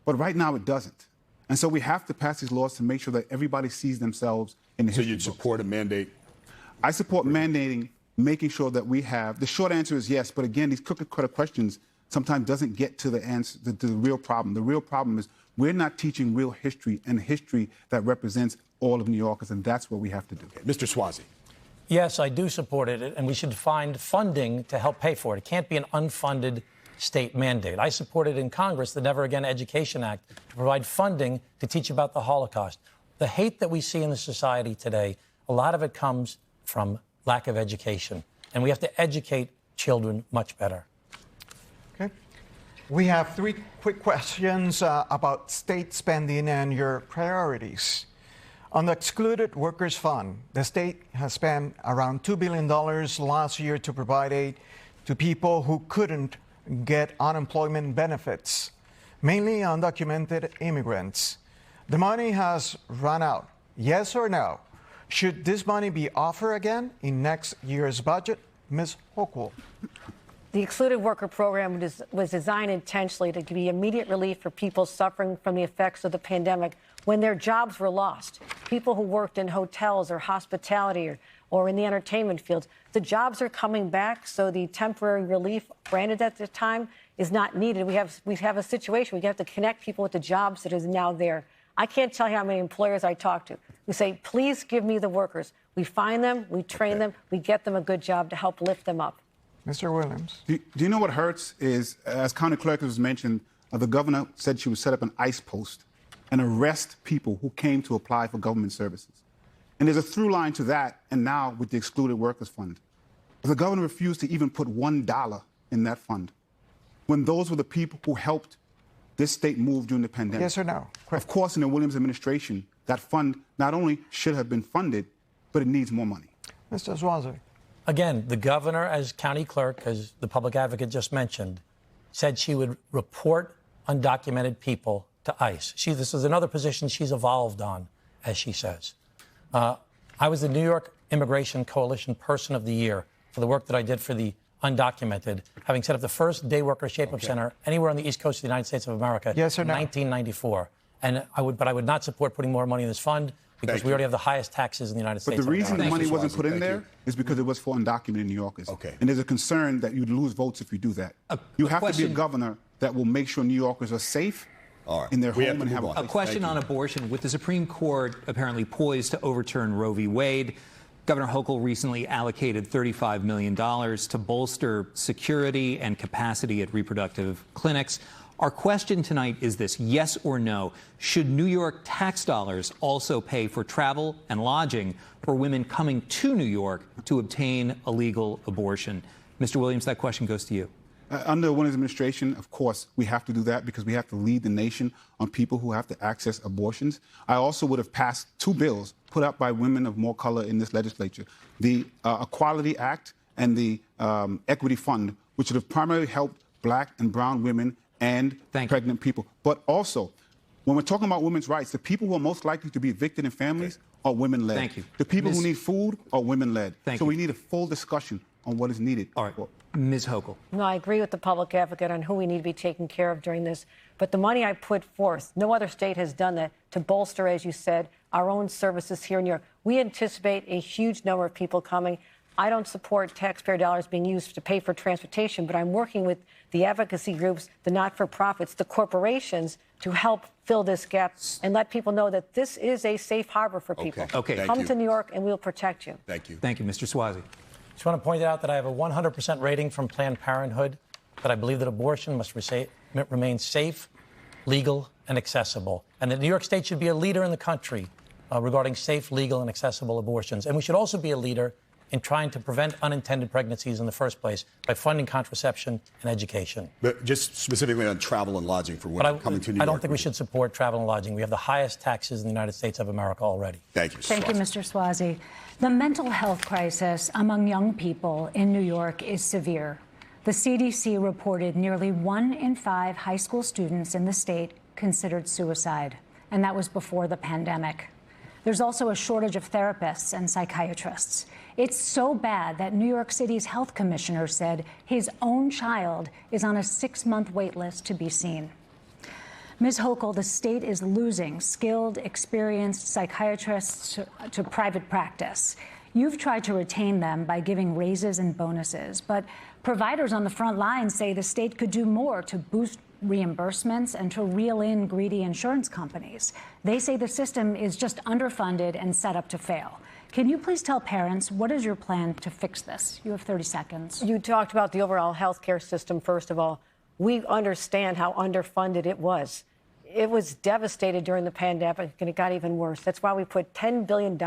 But right now it doesn't. And so we have to pass these laws to make sure that everybody sees themselves in the history. So you'd support a mandate? I support mandating, making sure that we have. The short answer is yes, but again, these cookie-cutter questions sometimes doesn't get to the answer, to the real problem. The real problem is we're not teaching real history and history that represents all of New Yorkers, and that's what we have to do. Okay. Mr. Suozzi. Yes, I do support it, and we should find funding to help pay for it. It can't be an unfunded state mandate. I supported in Congress the Never Again Education Act to provide funding to teach about the Holocaust. The hate that we see in the society today, a lot of it comes from lack of education, and we have to educate children much better. Okay. We have three quick questions about state spending and your priorities. On the Excluded Workers Fund, the state has spent around $2 billion last year to provide aid to people who couldn't get unemployment benefits, mainly undocumented immigrants. The money has run out. Yes or no? Should this money be offered again in next year's budget? Ms. Hochul. The Excluded Worker Program was designed intentionally to be immediate relief for people suffering from the effects of the pandemic when their jobs were lost. People who worked in hotels or hospitality or in the entertainment fields. The jobs are coming back, so the temporary relief granted at the time is not needed. We have a situation we have to connect people with the jobs that is now there. I can't tell you how many employers I talk to who say, please give me the workers. We find them, we train them, we get them a good job to help lift them up. Mr. Williams. Do you know what hurts is, as County Clerk was mentioned, the governor said she would set up an ICE post and arrest people who came to apply for government services. And there's a through line to that, and now with the Excluded Workers Fund. The governor refused to even put $1 in that fund, when those were the people who helped this state move during the pandemic. Yes or no? Of course, in the Williams administration, that fund not only should have been funded, but it needs more money. Mr. Suozzi. Again, the governor, as county clerk, as the public advocate just mentioned, said she would report undocumented people to ICE. This is another position she's evolved on, as she says. I was the New York Immigration Coalition Person of the Year for the work that I did for the undocumented, having set up the first day worker shape-up center anywhere on the East Coast of the United States of America yes or no? in 1994. And I would not support putting more money in this fund because we already have the highest taxes in the United States. But the reason the money wasn't put in there is because it was for undocumented New Yorkers. Okay. And there's a concern that you'd lose votes if you do that. You have to be a governor that will make sure New Yorkers are safe in their home and have a question on abortion. With the Supreme Court apparently poised to overturn Roe v. Wade, Governor Hochul recently allocated $35 million to bolster security and capacity at reproductive clinics. Our question tonight is this: yes or no? Should New York tax dollars also pay for travel and lodging for women coming to New York to obtain a legal abortion? Mr. Williams, that question goes to you. Under the Williams administration, of course, we have to do that because we have to lead the nation on people who have to access abortions. I also would have passed two bills put up by women of more color in this legislature: the Equality Act and the Equity Fund, which would have primarily helped Black and brown women and pregnant people. But also, when we're talking about women's rights, the people who are most likely to be evicted in families are women-led. Thank you. The people who need food are women-led. So we need a full discussion on what is needed. All right. Ms. Hochul. No, I agree with the public advocate on who we need to be taking care of during this. But the money I put forth, no other state has done that to bolster, as you said, our own services here in New York. We anticipate a huge number of people coming. I don't support taxpayer dollars being used to pay for transportation, but I'm working with the advocacy groups, the not-for-profits, the corporations to help fill this gap and let people know that this is a safe harbor for people. Okay. Come to New York and we'll protect you. Thank you. Thank you, Mr. Suozzi. Just want to point out that I have a 100% rating from Planned Parenthood, that I believe that abortion must remain safe, legal, and accessible, and that New York State should be a leader in the country regarding safe, legal, and accessible abortions. And we should also be a leader in trying to prevent unintended pregnancies in the first place by funding contraception and education. But just specifically on travel and lodging for women coming to New York. I don't think we should support travel and lodging. We have the highest taxes in the United States of America already. Thank you, Thank you, Mr. Suozzi. The mental health crisis among young people in New York is severe. The CDC reported nearly 1 in 5 high school students in the state considered suicide, and that was before the pandemic. There's also a shortage of therapists and psychiatrists. It's so bad that New York City's health commissioner said his own child is on a 6-month wait list to be seen. Ms. Hochul, the state is losing skilled, experienced psychiatrists to private practice. You've tried to retain them by giving raises and bonuses, but providers on the front line say the state could do more to boost reimbursements and to reel in greedy insurance companies. They say the system is just underfunded and set up to fail. Can you please tell parents, what is your plan to fix this? You have 30 seconds. You talked about the overall health care system, first of all. We understand how underfunded it was. It was devastated during the pandemic, and it got even worse. That's why we put $10 billion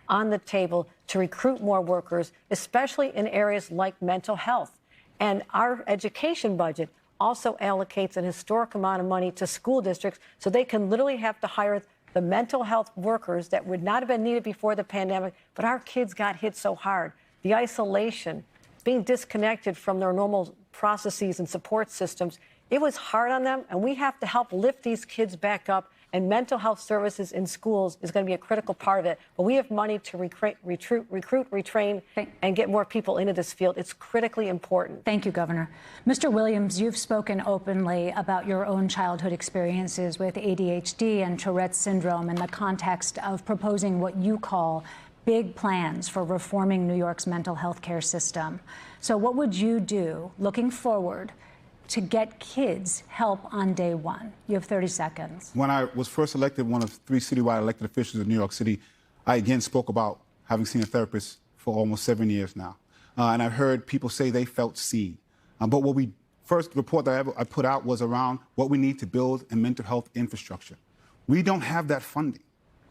on the table to recruit more workers, especially in areas like mental health. And our education budget also allocates an historic amount of money to school districts so they can literally have to hire the mental health workers that would not have been needed before the pandemic, but our kids got hit so hard. The isolation, being disconnected from their normal processes and support systems, it was hard on them, and we have to help lift these kids back up, and mental health services in schools is going to be a critical part of it. But we have money to recruit, retrain, and get more people into this field. It's critically important. Thank you, Governor. Mr. Williams, you've spoken openly about your own childhood experiences with ADHD and Tourette's syndrome in the context of proposing what you call big plans for reforming New York's mental health care system. So what would you do, looking forward, to get kids help on day one? You have 30 seconds. When I was first elected, one of 3 citywide elected officials in New York City, I again spoke about having seen a therapist for almost 7 years now. And I've heard people say they felt seen. But what we first report that I put out was around what we need to build a mental health infrastructure. We don't have that funding.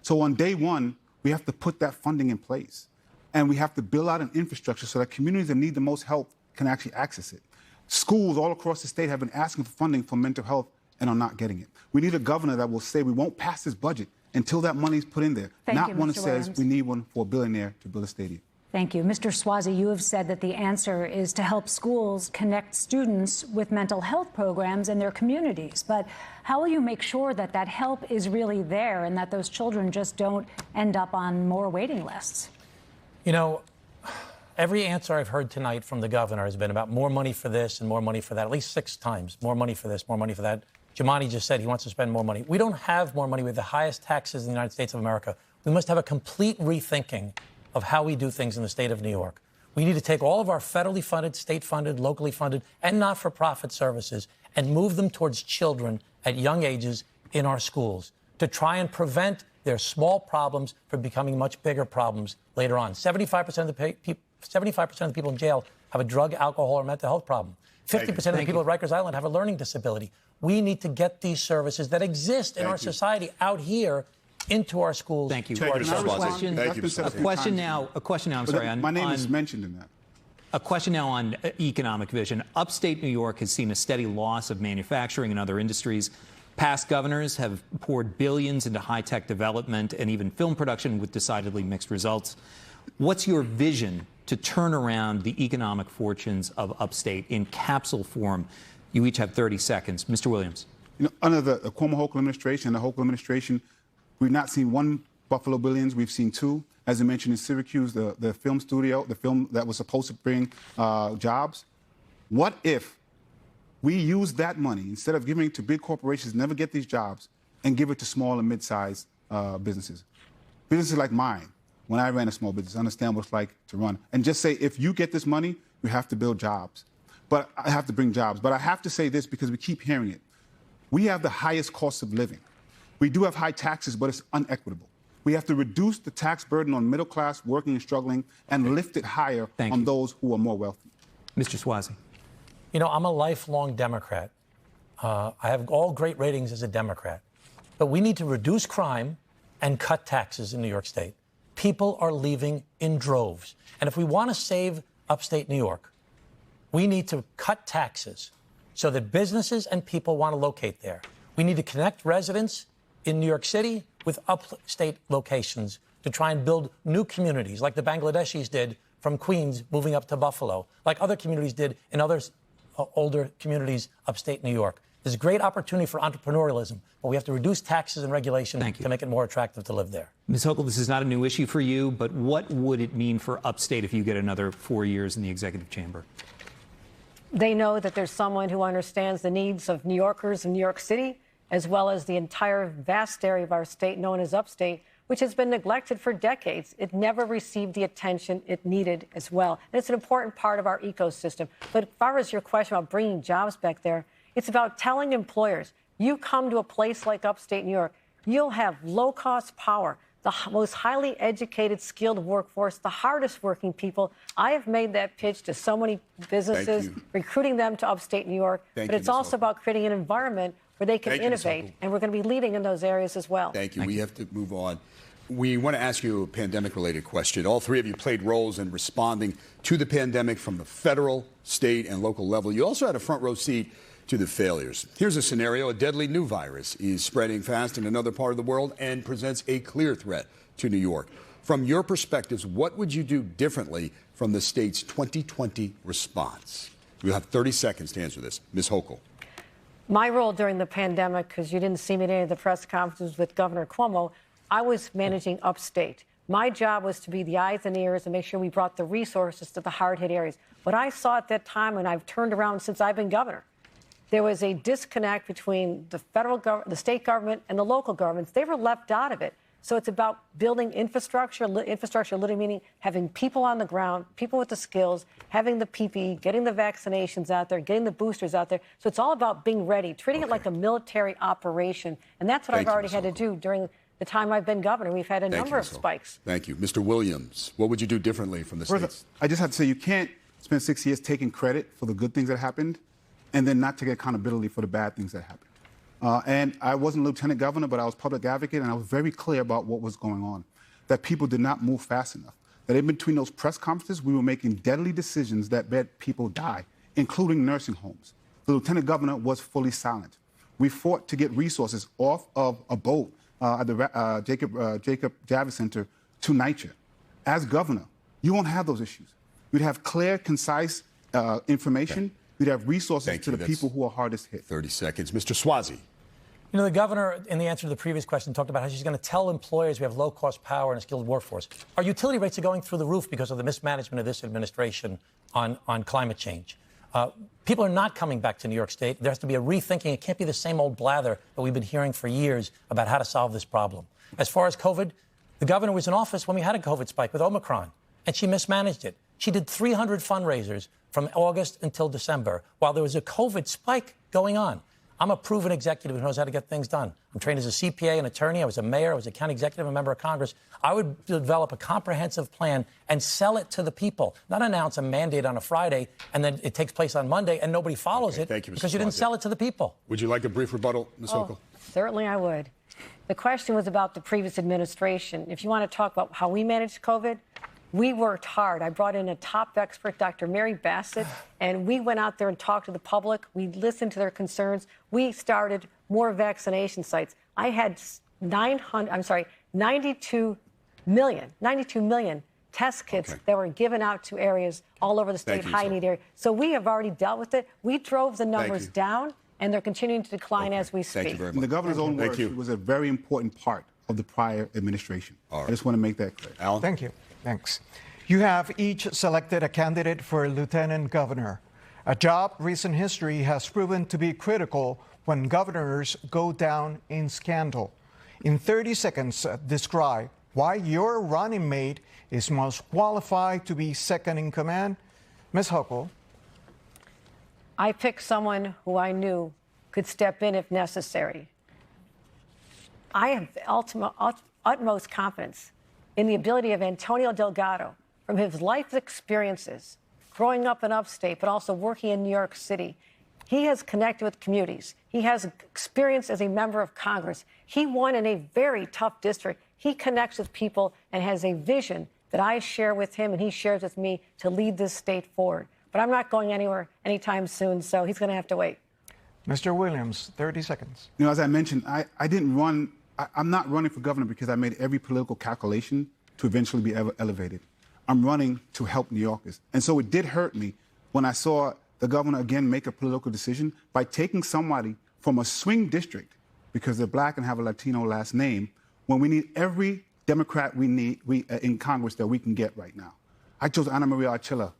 So on day one, we have to put that funding in place. And we have to build out an infrastructure so that communities that need the most help can actually access it. Schools all across the state have been asking for funding for mental health and are not getting it. We need a governor that will say we won't pass this budget until that money is put in there. Not one that says we need one for a billionaire to build a stadium. Thank you. Mr. Suozzi, you have said that the answer is to help schools connect students with mental health programs in their communities. But how will you make sure that that help is really there and that those children just don't end up on more waiting lists? You know, every answer I've heard tonight from the governor has been about more money for this and more money for that, at least 6 times. More money for this, more money for that. Jumaane just said he wants to spend more money. We don't have more money. We have the highest taxes in the United States of America. We must have a complete rethinking of how we do things in the state of New York. We need to take all of our federally funded, state-funded, locally funded, and not-for-profit services and move them towards children at young ages in our schools to try and prevent their small problems from becoming much bigger problems later on. 75% of the people in jail have a drug, alcohol, or mental health problem. 50% of the people at Rikers Island have a learning disability. We need to get these services that exist in our society out here into our schools. Thank you. Thank you, Mr. Question, Thank you, a question now. I'm sorry. My name is mentioned in that. A question now on economic vision. Upstate New York has seen a steady loss of manufacturing and other industries. Past governors have poured billions into high-tech development and even film production with decidedly mixed results. What's your vision to turn around the economic fortunes of upstate in capsule form? You each have 30 seconds. Mr. Williams. You know, under the Cuomo Hochul administration, the Hochul administration, we've not seen 1 Buffalo Billions. We've seen 2. As I mentioned in Syracuse, the film studio, the film that was supposed to bring jobs. What if we use that money, instead of giving it to big corporations, never get these jobs, and give it to small and mid-sized businesses? Businesses like mine, when I ran a small business. I understand what it's like to run. And just say, if you get this money, you have to build jobs. But I have to bring jobs. But I have to say this because we keep hearing it. We have the highest cost of living. We do have high taxes, but it's unequitable. We have to reduce the tax burden on middle class, working and struggling, and lift it higher on those who are more wealthy. Mr. Suozzi. You know, I'm a lifelong Democrat. I have all great ratings as a Democrat. But we need to reduce crime and cut taxes in New York State. People are leaving in droves. And if we want to save upstate New York, we need to cut taxes so that businesses and people want to locate there. We need to connect residents in New York City with upstate locations to try and build new communities like the Bangladeshis did from Queens moving up to Buffalo, like other communities did in other older communities upstate New York. There's a great opportunity for entrepreneurialism, but we have to reduce taxes and regulation to make it more attractive to live there. Ms. Hochul, this is not a new issue for you, but what would it mean for upstate if you get another 4 years in the executive chamber? They know that there's someone who understands the needs of New Yorkers in New York City, as well as the entire vast area of our state known as upstate, which has been neglected for decades. It never received the attention it needed as well. And it's an important part of our ecosystem. But as far as your question about bringing jobs back there, it's about telling employers, you come to a place like upstate New York, you'll have low-cost power, the most highly educated, skilled workforce, the hardest working people. I have made that pitch to so many businesses, recruiting them to upstate New York. But it's also about creating an environment where they can innovate, and we're going to be leading in those areas as well. Thank you. We have to move on. We want to ask you a pandemic-related question. All three of you played roles in responding to the pandemic from the federal, state, and local level. You also had a front-row seat to the failures. Here's a scenario. A deadly new virus is spreading fast in another part of the world and presents a clear threat to New York. From your perspectives, what would you do differently from the state's 2020 response? You have 30 seconds to answer this. Ms. Hochul. My role during the pandemic, because you didn't see me at any of the press conferences with Governor Cuomo, I was managing upstate. My job was to be the eyes and ears and make sure we brought the resources to the hard-hit areas. What I saw at that time, and I've turned around since I've been governor, there was a disconnect between the federal government, the state government, and the local governments. They were left out of it. So it's about building infrastructure, literally meaning having people on the ground, people with the skills, having the PPE, getting the vaccinations out there, getting the boosters out there. So it's all about being ready, treating it like a military operation. And that's what I've already had to do during the time I've been governor. We've had a number of spikes. Thank you. Mr. Williams, what would you do differently from the states? I just have to say, you can't spend 6 years taking credit for the good things that happened and then not take accountability for the bad things that happened. And I wasn't lieutenant governor, but I was public advocate, and I was very clear about what was going on, that people did not move fast enough, that in between those press conferences, we were making deadly decisions that made people die, including nursing homes. The lieutenant governor was fully silent. We fought to get resources off of a boat at the Jacob Javits Center to NYCHA. As governor, you won't have those issues. You'd have clear, concise information. You'd have resources to the people who are hardest hit. 30 seconds. Mr. Suozzi. You know, the governor, in the answer to the previous question, talked about how she's going to tell employers we have low-cost power and a skilled workforce. Our utility rates are going through the roof because of the mismanagement of this administration on climate change. People are not coming back to New York State. There has to be a rethinking. It can't be the same old blather that we've been hearing for years about how to solve this problem. As far as COVID, the governor was in office when we had a COVID spike with Omicron, and she mismanaged it. She did 300 fundraisers from August until December while there was a COVID spike going on. I'm a proven executive who knows how to get things done. I'm trained as a CPA, an attorney. I was a mayor. I was a county executive, a member of Congress. I would develop a comprehensive plan and sell it to the people, not announce a mandate on a Friday and then it takes place on Monday and nobody follows it because you didn't sell it to the people. Would you like a brief rebuttal, Ms. Hochul? Certainly I would. The question was about the previous administration. If you want to talk about how we managed COVID, we worked hard. I brought in a top expert, Dr. Mary Bassett, and we went out there and talked to the public. We listened to their concerns. We started more vaccination sites. I had 92 million test kits that were given out to areas all over the state, high-need area. So we have already dealt with it. We drove the numbers down, and they're continuing to decline as we speak. Thank you very much. In the governor's own words, it was a very important part of the prior administration. I just want to make that clear. Alan? Thank you. Thanks. You have each selected a candidate for lieutenant governor. A job recent history has proven to be critical when governors go down in scandal. In 30 seconds, describe why your running mate is most qualified to be second in command. Ms. Hochul. I picked someone who I knew could step in if necessary. I have utmost confidence in the ability of Antonio Delgado, from his life experiences, growing up in upstate, but also working in New York City. He has connected with communities. He has experience as a member of Congress. He won in a very tough district. He connects with people and has a vision that I share with him and he shares with me to lead this state forward. But I'm not going anywhere anytime soon, so he's going to have to wait. Mr. Williams, 30 seconds. You know, as I mentioned, I didn't run. I'm not running for governor because I made every political calculation to eventually be elevated. I'm running to help New Yorkers. And so it did hurt me when I saw the governor again make a political decision by taking somebody from a swing district because they're black and have a Latino last name when we need every Democrat in Congress that we can get right now. I chose Ana Maria Archila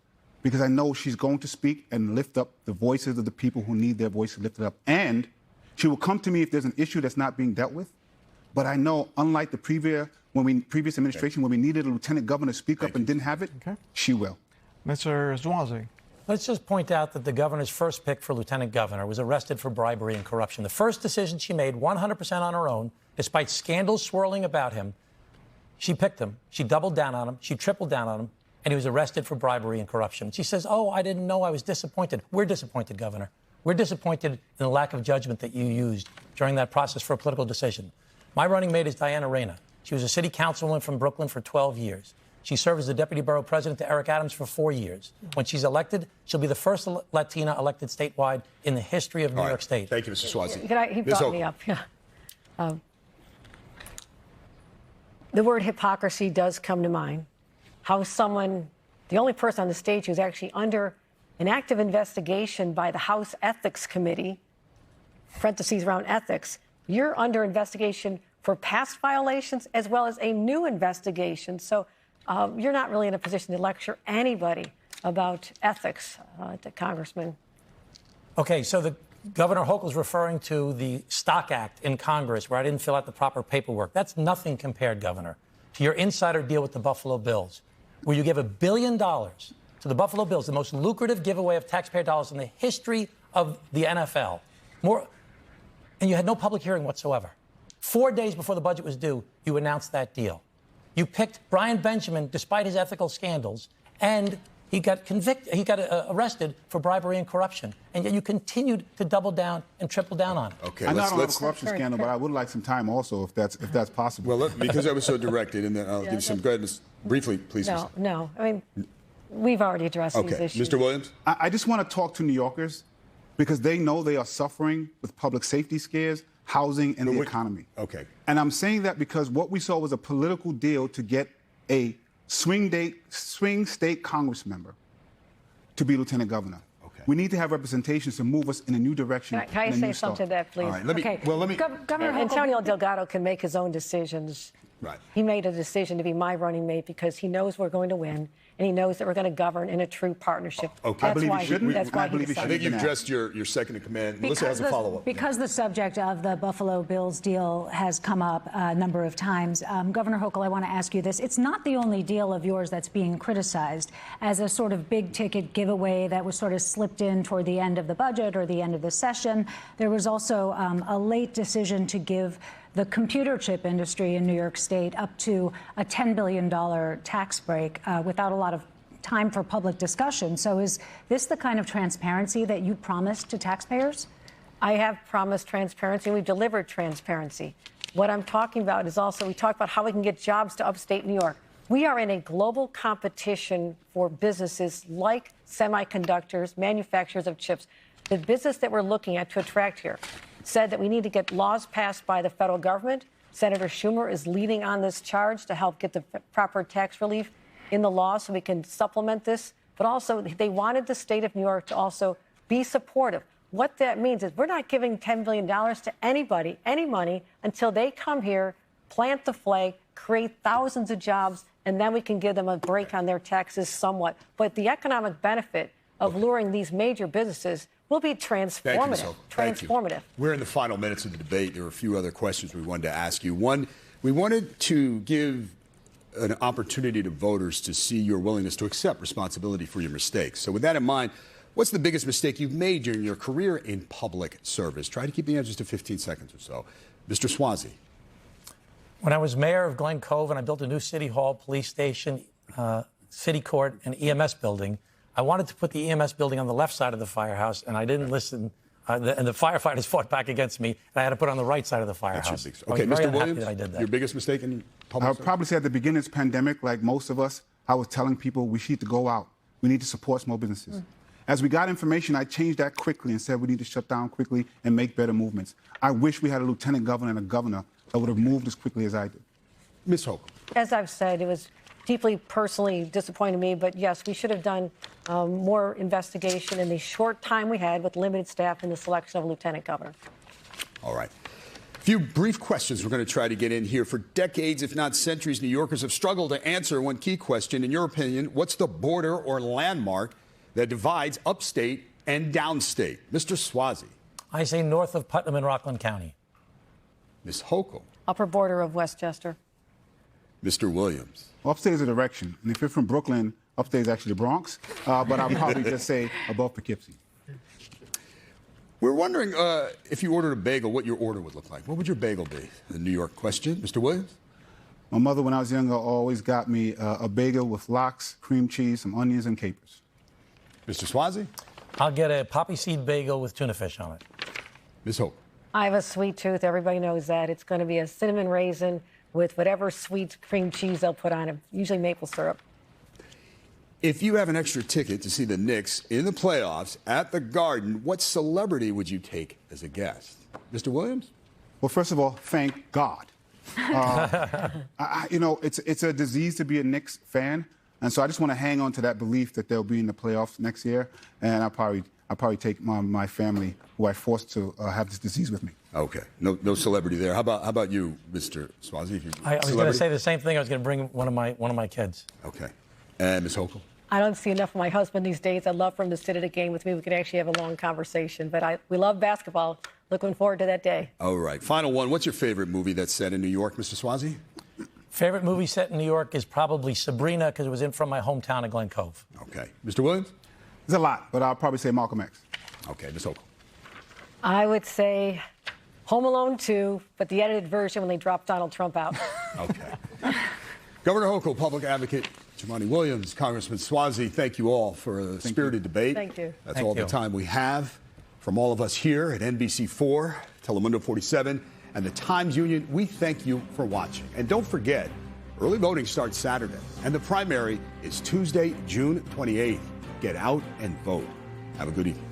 because I know she's going to speak and lift up the voices of the people who need their voices lifted up. And she will come to me if there's an issue that's not being dealt with. But I know, unlike the previous administration, when we needed a lieutenant governor to speak up and didn't have it, she will. Mr. Suozzi. Let's just point out that the governor's first pick for lieutenant governor was arrested for bribery and corruption. The first decision she made 100% on her own, despite scandals swirling about him, she picked him. She doubled down on him. She tripled down on him. And he was arrested for bribery and corruption. She says, oh, I didn't know. I was disappointed. We're disappointed, Governor. We're disappointed in the lack of judgment that you used during that process for a political decision. My running mate is Diana Reyna. She was a city councilwoman from Brooklyn for 12 years. She served as the deputy borough president to Eric Adams for 4 years. When she's elected, she'll be the first Latina elected statewide in the history of New York State. Thank you, Mr. Suozzi. He brought me up. Yeah. The word hypocrisy does come to mind. How someone, the only person on the stage who's actually under an active investigation by the House Ethics Committee, parentheses around ethics, you're under investigation for past violations as well as a new investigation. So you're not really in a position to lecture anybody about ethics, Congressman. Okay, so the Governor Hochul is referring to the Stock Act in Congress where I didn't fill out the proper paperwork. That's nothing compared, Governor, to your insider deal with the Buffalo Bills, where you gave $1 billion to the Buffalo Bills, the most lucrative giveaway of taxpayer dollars in the history of the NFL. And you had no public hearing whatsoever. 4 days before the budget was due, you announced that deal. You picked Brian Benjamin, despite his ethical scandals, and he got convicted. He got arrested for bribery and corruption, and yet you continued to double down and triple down on it. Okay, I don't have a corruption scandal, but I would like some time also, if that's possible. Well, because I was so directed, and then I'll give you some guidance briefly, please. No. I mean, we've already addressed these issues. Mr. Williams. I just want to talk to New Yorkers because they know they are suffering with public safety scares, housing, and the economy. Okay. And I'm saying that because what we saw was a political deal to get a swing state Congress member to be lieutenant governor. Okay. We need to have representations to move us in a new direction. Can I say something to that, please? All right, let me. Governor Antonio Delgado can make his own decisions. Right. He made a decision to be my running mate because he knows we're going to win, and he knows that we're going to govern in a true partnership. Okay. That's why he decided. I think you've addressed your second in command. Melissa has a follow-up. Because the subject of the Buffalo Bills deal has come up a number of times, Governor Hochul, I want to ask you this. It's not the only deal of yours that's being criticized as a sort of big-ticket giveaway that was sort of slipped in toward the end of the budget or the end of the session. There was also a late decision to give the computer chip industry in New York State up to a $10 billion tax break without a lot of time for public discussion. So is this the kind of transparency that you promised to taxpayers? I have promised transparency. We've delivered transparency. What I'm talking about is also, we talked about how we can get jobs to upstate New York. We are in a global competition for businesses like semiconductors, manufacturers of chips. The business that we're looking at to attract here said that we need to get laws passed by the federal government. Senator Schumer is leading on this charge to help get the proper tax relief in the law so we can supplement this. But also, they wanted the state of New York to also be supportive. What that means is we're not giving $10 billion to anybody, any money, until they come here, plant the flag, create thousands of jobs, and then we can give them a break on their taxes somewhat. But the economic benefit of luring these major businesses will be transformative. Transformative. We're in the final minutes of the debate. There were a few other questions we wanted to ask you. One, we wanted to give an opportunity to voters to see your willingness to accept responsibility for your mistakes. So with that in mind, what's the biggest mistake you've made during your career in public service? Try to keep the answers to 15 seconds or so. Mr. Suozzi. When I was mayor of Glen Cove and I built a new city hall, police station, city court, and EMS building, I wanted to put the EMS building on the left side of the firehouse, and I didn't listen. And the firefighters fought back against me, and I had to put it on the right side of the firehouse. Okay, Mr. Williams, I did that. Your biggest mistake in public service? I'll probably say at the beginning of this pandemic, like most of us, I was telling people we need to go out. We need to support small businesses. As we got information, I changed that quickly and said we need to shut down quickly and make better movements. I wish we had a lieutenant governor and a governor that would have moved as quickly as I did. Ms. Hochul. As I've said, it was deeply personally disappointing me, but yes, we should have done more investigation in the short time we had with limited staff in the selection of a lieutenant governor. All right. A few brief questions we're going to try to get in here. For decades, if not centuries, New Yorkers have struggled to answer one key question. In your opinion, what's the border or landmark that divides upstate and downstate? Mr. Suozzi. I say north of Putnam and Rockland County. Ms. Hochul. Upper border of Westchester. Mr. Williams. Well, upstate is a direction. And if you're from Brooklyn, upstate is actually the Bronx. But I'll probably just say above Poughkeepsie. We're wondering if you ordered a bagel, what your order would look like. What would your bagel be? The New York question. Mr. Williams? My mother, when I was younger, always got me a bagel with lox, cream cheese, some onions, and capers. Mr. Suozzi? I'll get a poppy seed bagel with tuna fish on it. Ms. Hochul? I have a sweet tooth. Everybody knows that. It's going to be a cinnamon raisin with whatever sweet cream cheese they'll put on it, usually maple syrup. If you have an extra ticket to see the Knicks in the playoffs at the Garden, what celebrity would you take as a guest? Mr. Williams? Well, first of all, thank God. You know, it's a disease to be a Knicks fan, and so I just want to hang on to that belief that they'll be in the playoffs next year, and I'll probably take my family, who I forced to have this disease with me. Okay, no celebrity there. How about you, Mr. Suozzi? I was going to say the same thing. I was going to bring one of my kids. Okay, and Ms. Hochul? I don't see enough of my husband these days. I'd love for him to sit at a game with me. We could actually have a long conversation. But we love basketball. Looking forward to that day. All right, final one. What's your favorite movie that's set in New York, Mr. Suozzi? Favorite movie set in New York is probably Sabrina, because it was from my hometown of Glen Cove. Okay, Mr. Williams? There's a lot, but I'll probably say Malcolm X. Okay, Ms. Hochul? I would say Home Alone 2, but the edited version when they dropped Donald Trump out. Okay. Governor Hochul, public advocate Jumaane Williams, Congressman Suozzi, thank you all for a spirited debate. Thank you. That's all the time we have. From all of us here at NBC4, Telemundo 47, and the Times Union, we thank you for watching. And don't forget, early voting starts Saturday, and the primary is Tuesday, June 28th. Get out and vote. Have a good evening.